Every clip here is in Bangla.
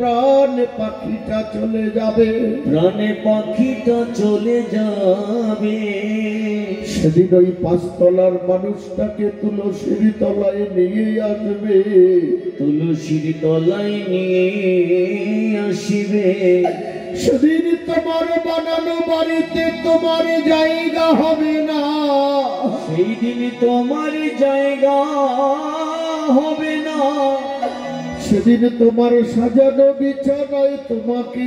প্রাণ পাখিটা চলে যাবে, প্রাণে পাখিটা চলে যাবে। সেদিন ওই পাঁচতলার মানুষটাকে তুলসীর তলায় নিয়ে আসবে, তুলসীর তলায় নিয়ে আসিবে। সেদিন তোমার বানানো বাড়িতে তোমার জায়গা হবে না, সেই দিন তোমার জায়গা হবে না। সেদিন তোমার সাজানো বিছানায় তোমাকে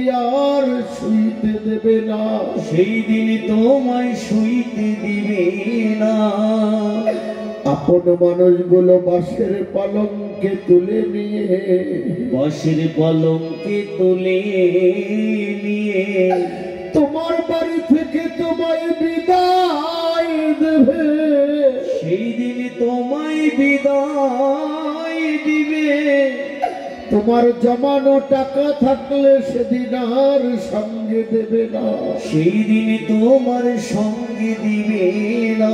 আর শুইতে দেবে না, সেই দিন তোমায় শুইতে দিবে না। আপন মানুষগুলো বাঁশের পালঙ্কে তুলে নিয়ে, বাঁশের পালঙ্কে তুলে নিয়ে তোমার বাড়ি থেকে তোমায় বিদায় দেবে, সেই দিন তোমায় বিদায় দিবে। তোমার জমানো টাকা থাকলে সেদিন আর সঙ্গে দেবে না, সেই দিন তোমার সঙ্গে দিবে না।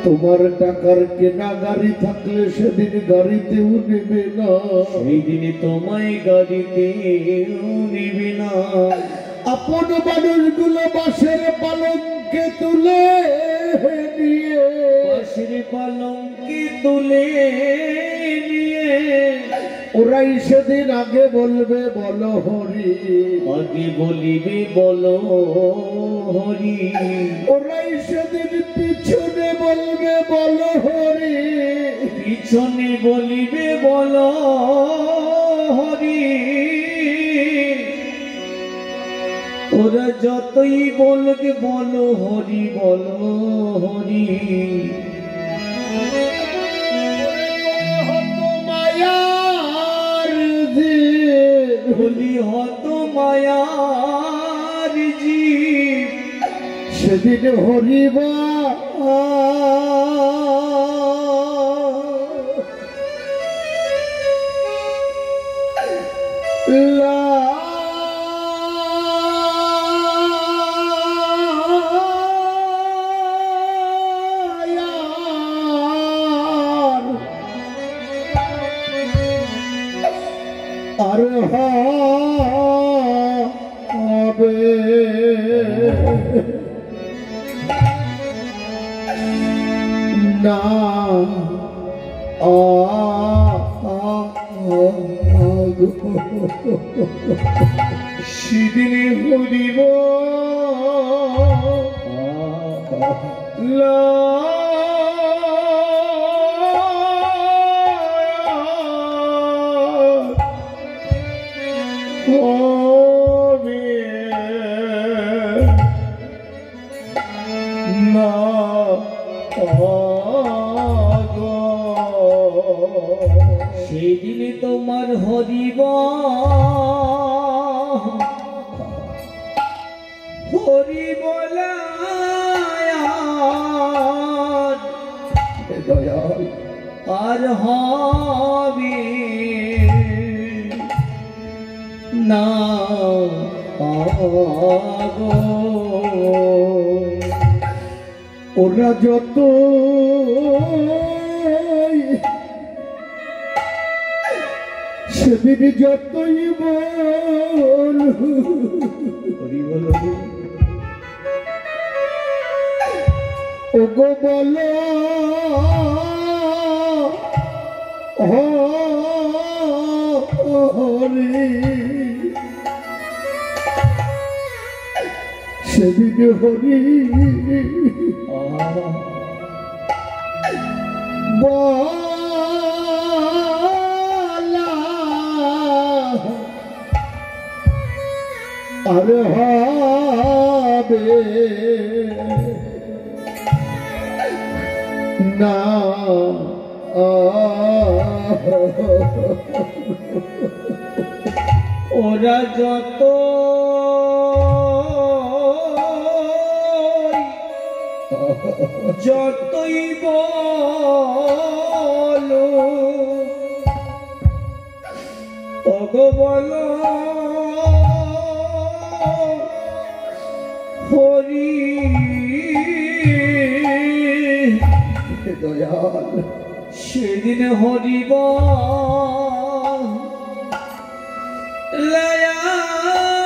তোমার টাকার কেনা গাড়ি থাকলে সেদিন গাড়িতেও নেবে না, সেই দিন তোমায় গাড়িতেও নেবে না। আপন মানুষগুলো বাঁশের পালঙ্কে তুলে নিয়ে, বাঁশের পালঙ্কে তুলে নিয়ে ওরাই সেদিন আগে বলবে বলো হরি, আগে বলিবে বলো হরি। ওরাই সেদিন পিছনে বলবে বলো হরি, পিছনে বলিবে বলো হরি। ওরা যতই বলবে বলো হরি বলো হরি। বলি হত মায়ার জীব, সেদিন হরিবা আর হবে না সেদিন হরিব সেদিন তোমার হরিব হরি বলা আর হবে না ওরা যত সেদিন যতই বল ওগো বলো হরি, সেদিন হরি বলা আর হবে না। ওরা যত যতই বলো ওগো বলো হরি দয়াল সেদিন হরিব লায়াত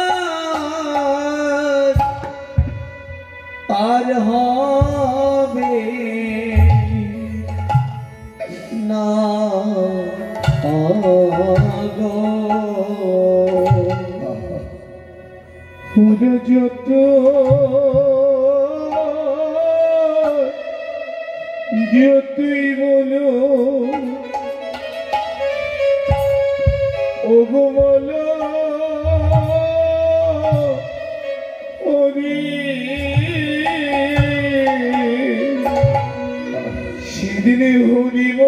আর হবে না আগো পুরো যত যতই বলো ওগো বলো ওরে সেদিনে হরিব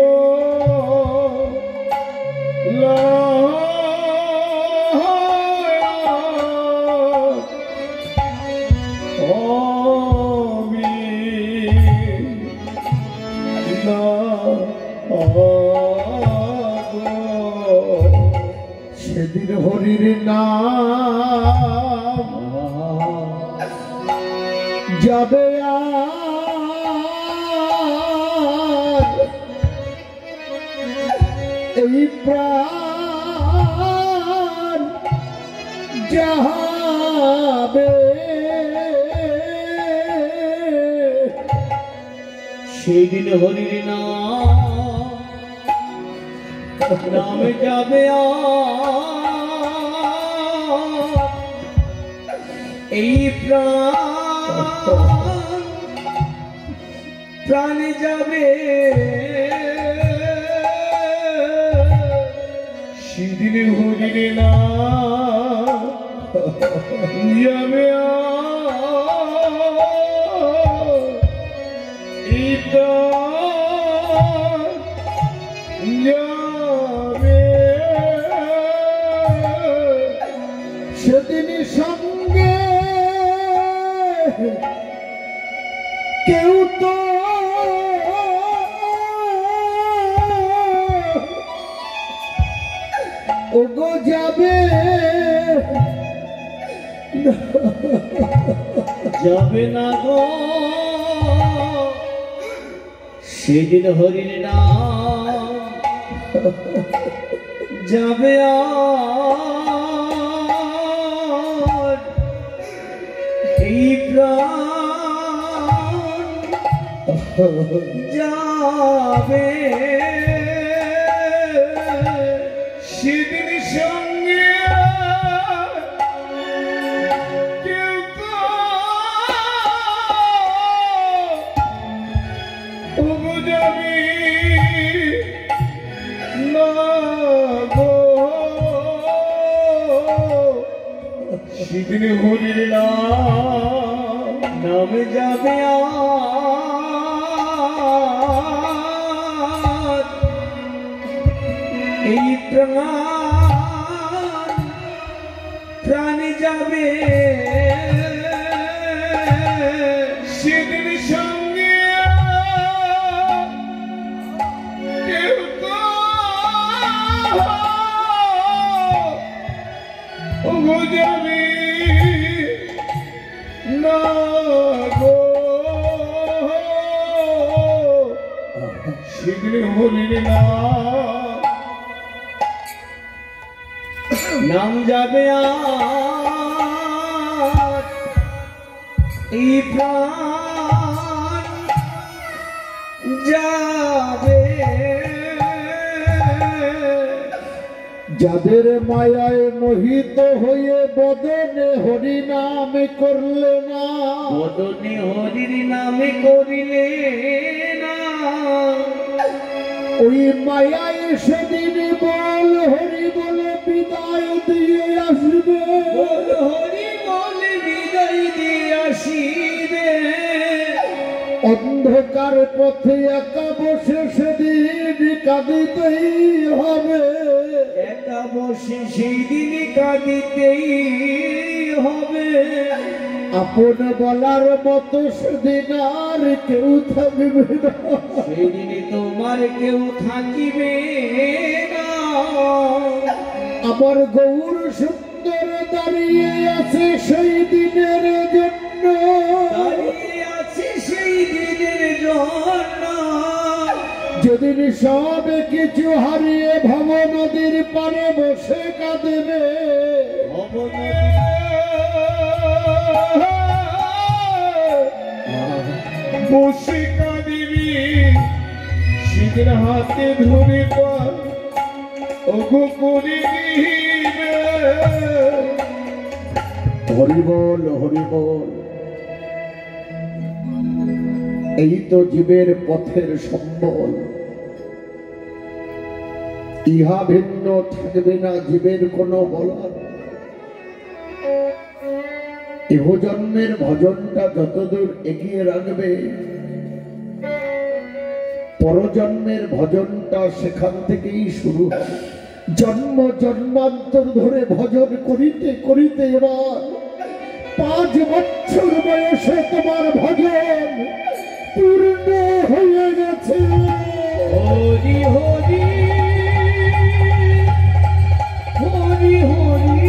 সেদিন হরির নাম যাবে আর এই প্রাণ যাবে সেদিন হরির নাম যাবে এই প্রাণ যাবে সেদিন হরির নাম যাবে এই প্রাণ যাবে সেদিন সঙ্গে কেউ তো ওগো যাবে যাবে না গো সেদিন হরির নাম যাবে আর এই প্রাণ যাবে সেদিন সঙ্গে কেউ তো ওগো যাবে না গো সেদিন হরির নাম যাবে আর এই প্রাণ যাবে সেদিন সঙ্গে কেউ তো ওগো যাবে না গো সেদিন হরির নাম যাবে আর এই প্রাণ যাবে যাদের মায়ায় মোহিত হয়ে বদনে হরি নাম করলে না বদনে হরির নামে করিলে না ওই মায়ায় সেদিন বল হরি বলে বিদায় দিয়ে আসবে হরি বলে বিদায় দিয়ে আসিবে অন্ধকার পথে একা বসে সেদিন কাঁদিতেই হবে একা বসে সেই দিন কাঁদিতেই হবে আপন বলার মতো সেদিন আর কেউ থাকবে না সেদিন তোমার কেউ থাকিবে না আমার গৌর সুন্দর দাঁড়িয়ে আছে সেই দিনের জন্য দাঁড়িয়ে আছে সেই দিনের জন্য যেদিন সব কিছু হারিয়ে ভব নদীর পারে বসে কাঁদবে বসে কাঁদিবি শীতের হাতে ধরে পার ওগো করে দিবে। হরি বল হরি বল। এই তো জীবের পথের সম্বল, ইহা ভিন্ন থাকবে না জীবের কোনো বলার। ইহ জন্মের ভজনটা যতদূর এগিয়ে রাখবে, পরজন্মের ভজনটা সেখান থেকেই শুরু হয়। জন্ম জন্মান্তর ধরে ভজন করিতে করিতে এবার 5 বছর বয়সে তোমার ভজন পূর্ণ হয়ে গেছে। হরি হরি হরি হরি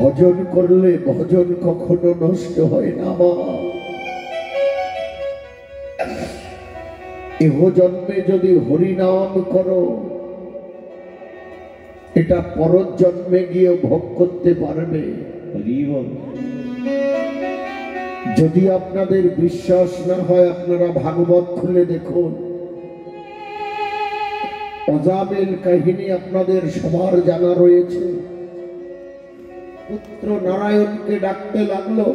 ভজন করলে ভজন কখনো নষ্ট হয় না মা। ইহ জন্মে যদি হরি নাম করো, এটা পরের জন্মে গিয়ে ভোগ করতে পারবে। হরি বল। যদি আপনাদের বিশ্বাস না হয়, আপনারা ভাগবত খুলে দেখুন। অজামিল কাহিনী আপনাদের সবার জানা রয়েছে। পুত্র নারায়ণকে ডাকতে লাগলো,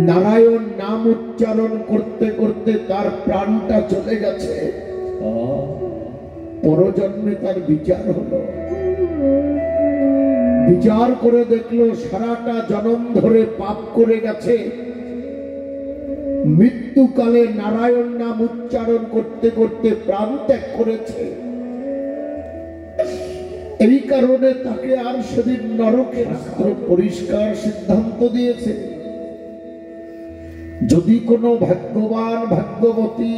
নারায়ণ নাম উচ্চারণ করতে করতে তার প্রাণটা চলে গেছে। পরজন্মে তার বিচার হলো, বিচার করে দেখলো সারাটা জন্ম ধরে পাপ করে গেছে, মৃত্যুকালে নারায়ণ নাম উচ্চারণ করতে করতে প্রাণ ত্যাগ করেছে। এই কারণে তাকে আর সেদিন নরকে রাখতে পরিষ্কার সিদ্ধান্ত দিয়েছে। যদি কোনো ভাগ্যবান ভাগ্যবতী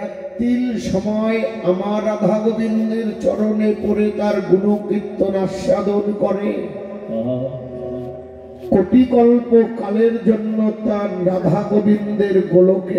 এক তিল সময় আমার রাধা গোবিন্দের চরণে পড়ে তার গুণকীর্তন আস্বাদন করে, কোটি কল্প কালের জন্য তার রাধা গোবিন্দের গোলকে